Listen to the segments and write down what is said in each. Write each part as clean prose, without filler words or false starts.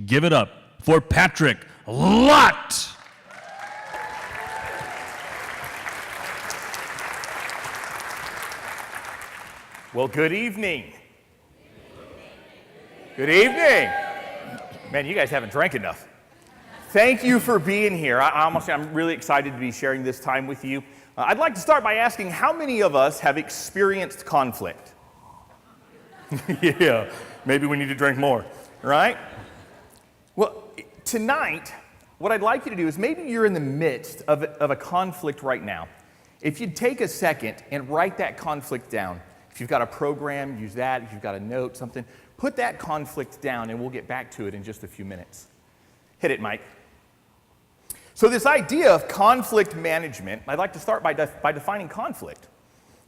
give it up for Patrick Lott. Well, good evening. Good evening. Man, you guys haven't drank enough. Thank you for being here. I'm really excited to be sharing this time with you. I'd like to start by asking, how many of us have experienced conflict? Yeah, maybe we need to drink more, right? Well, tonight, what I'd like you to do is, maybe you're in the midst of a conflict right now. If you'd take a second and write that conflict down. If you've got a program, use that. If you've got a note, something, put that conflict down and we'll get back to it in just a few minutes. Hit it, Mike. So this idea of conflict management, I'd like to start by defining conflict.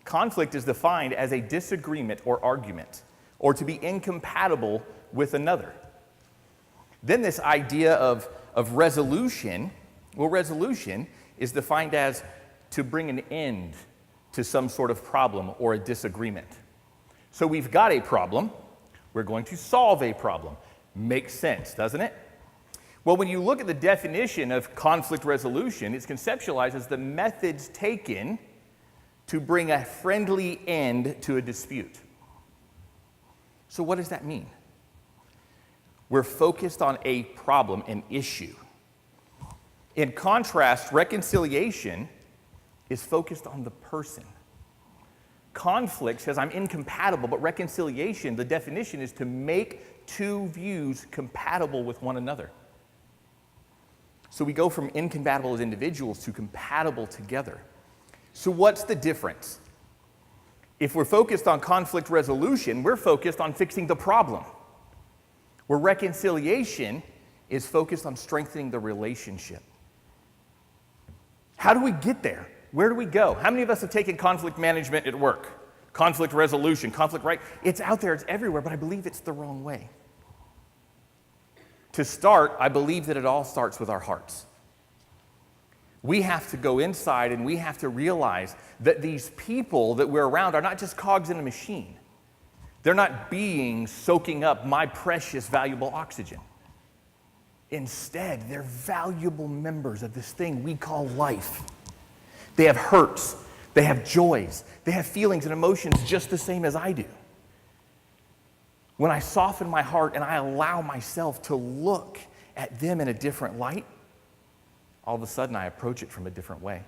Conflict is defined as a disagreement or argument, or to be incompatible with another. Then this idea of resolution, well, resolution is defined as to bring an end to some sort of problem or a disagreement. So we've got a problem, we're going to solve a problem. Makes sense, doesn't it? Well, when you look at the definition of conflict resolution, it's conceptualized as the methods taken to bring a friendly end to a dispute. So what does that mean? We're focused on a problem, an issue. In contrast, reconciliation is focused on the person. Conflict says I'm incompatible, but reconciliation, the definition is to make two views compatible with one another. So we go from incompatible as individuals to compatible together. So what's the difference? If we're focused on conflict resolution, we're focused on fixing the problem. Where reconciliation is focused on strengthening the relationship. How do we get there? Where do we go? How many of us have taken conflict management at work? Conflict resolution, conflict, right? It's out there, it's everywhere, but I believe it's the wrong way. To start, I believe that it all starts with our hearts. We have to go inside and we have to realize that these people that we're around are not just cogs in a machine. They're not beings soaking up my precious, valuable oxygen. Instead, they're valuable members of this thing we call life. They have hurts, they have joys, they have feelings and emotions just the same as I do. When I soften my heart and I allow myself to look at them in a different light, all of a sudden I approach it from a different way.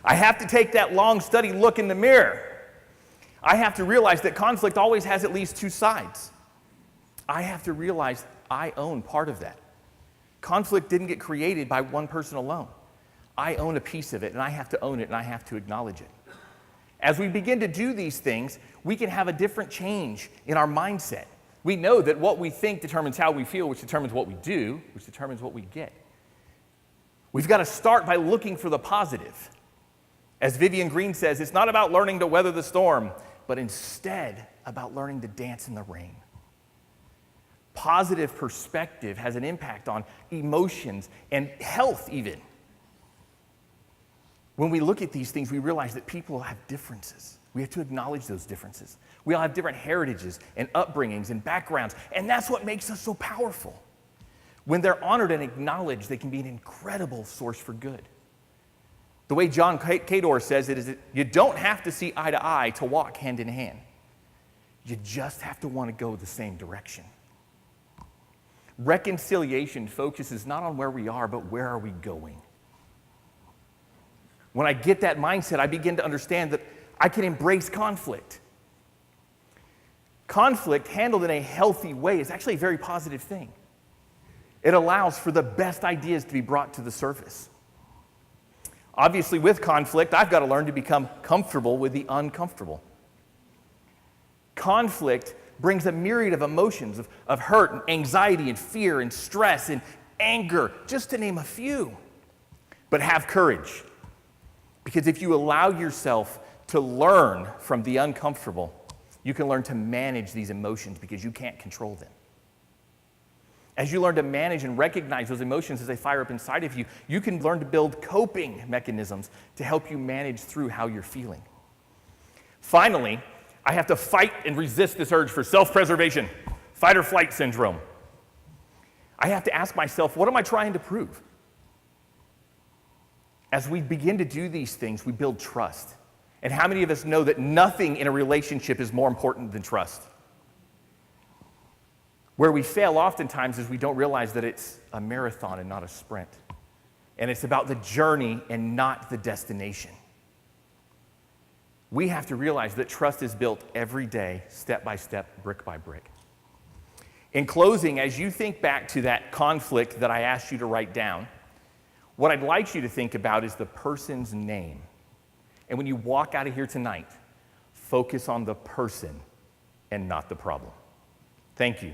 I have to take that long, steady look in the mirror. I have to realize that conflict always has at least two sides. I have to realize I own part of that. Conflict didn't get created by one person alone. I own a piece of it, and I have to own it, and I have to acknowledge it. As we begin to do these things, we can have a different change in our mindset. We know that what we think determines how we feel, which determines what we do, which determines what we get. We've got to start by looking for the positive. As Vivian Green says, it's not about learning to weather the storm, but instead about learning to dance in the rain. Positive perspective has an impact on emotions and health even. When we look at these things, we realize that people have differences. We have to acknowledge those differences. We all have different heritages and upbringings and backgrounds, and that's what makes us so powerful. When they're honored and acknowledged, they can be an incredible source for good. The way John Cador says it is that you don't have to see eye to eye to walk hand in hand. You just have to want to go the same direction. Reconciliation focuses not on where we are, but where are we going. When I get that mindset, I begin to understand that I can embrace conflict. Conflict handled in a healthy way is actually a very positive thing. It allows for the best ideas to be brought to the surface. Obviously, with conflict, I've got to learn to become comfortable with the uncomfortable. Conflict brings a myriad of emotions of hurt and anxiety and fear and stress and anger, just to name a few. But have courage. Because if you allow yourself to learn from the uncomfortable, you can learn to manage these emotions because you can't control them. As you learn to manage and recognize those emotions as they fire up inside of you, you can learn to build coping mechanisms to help you manage through how you're feeling. Finally, I have to fight and resist this urge for self-preservation. fight or flight syndrome. I have to ask myself, what am I trying to prove? As we begin to do these things, we build trust. And how many of us know that nothing in a relationship is more important than trust? Where we fail oftentimes is we don't realize that it's a marathon and not a sprint. And it's about the journey and not the destination. We have to realize that trust is built every day, step by step, brick by brick. In closing, as you think back to that conflict that I asked you to write down, what I'd like you to think about is the person's name. And when you walk out of here tonight, focus on the person and not the problem. Thank you.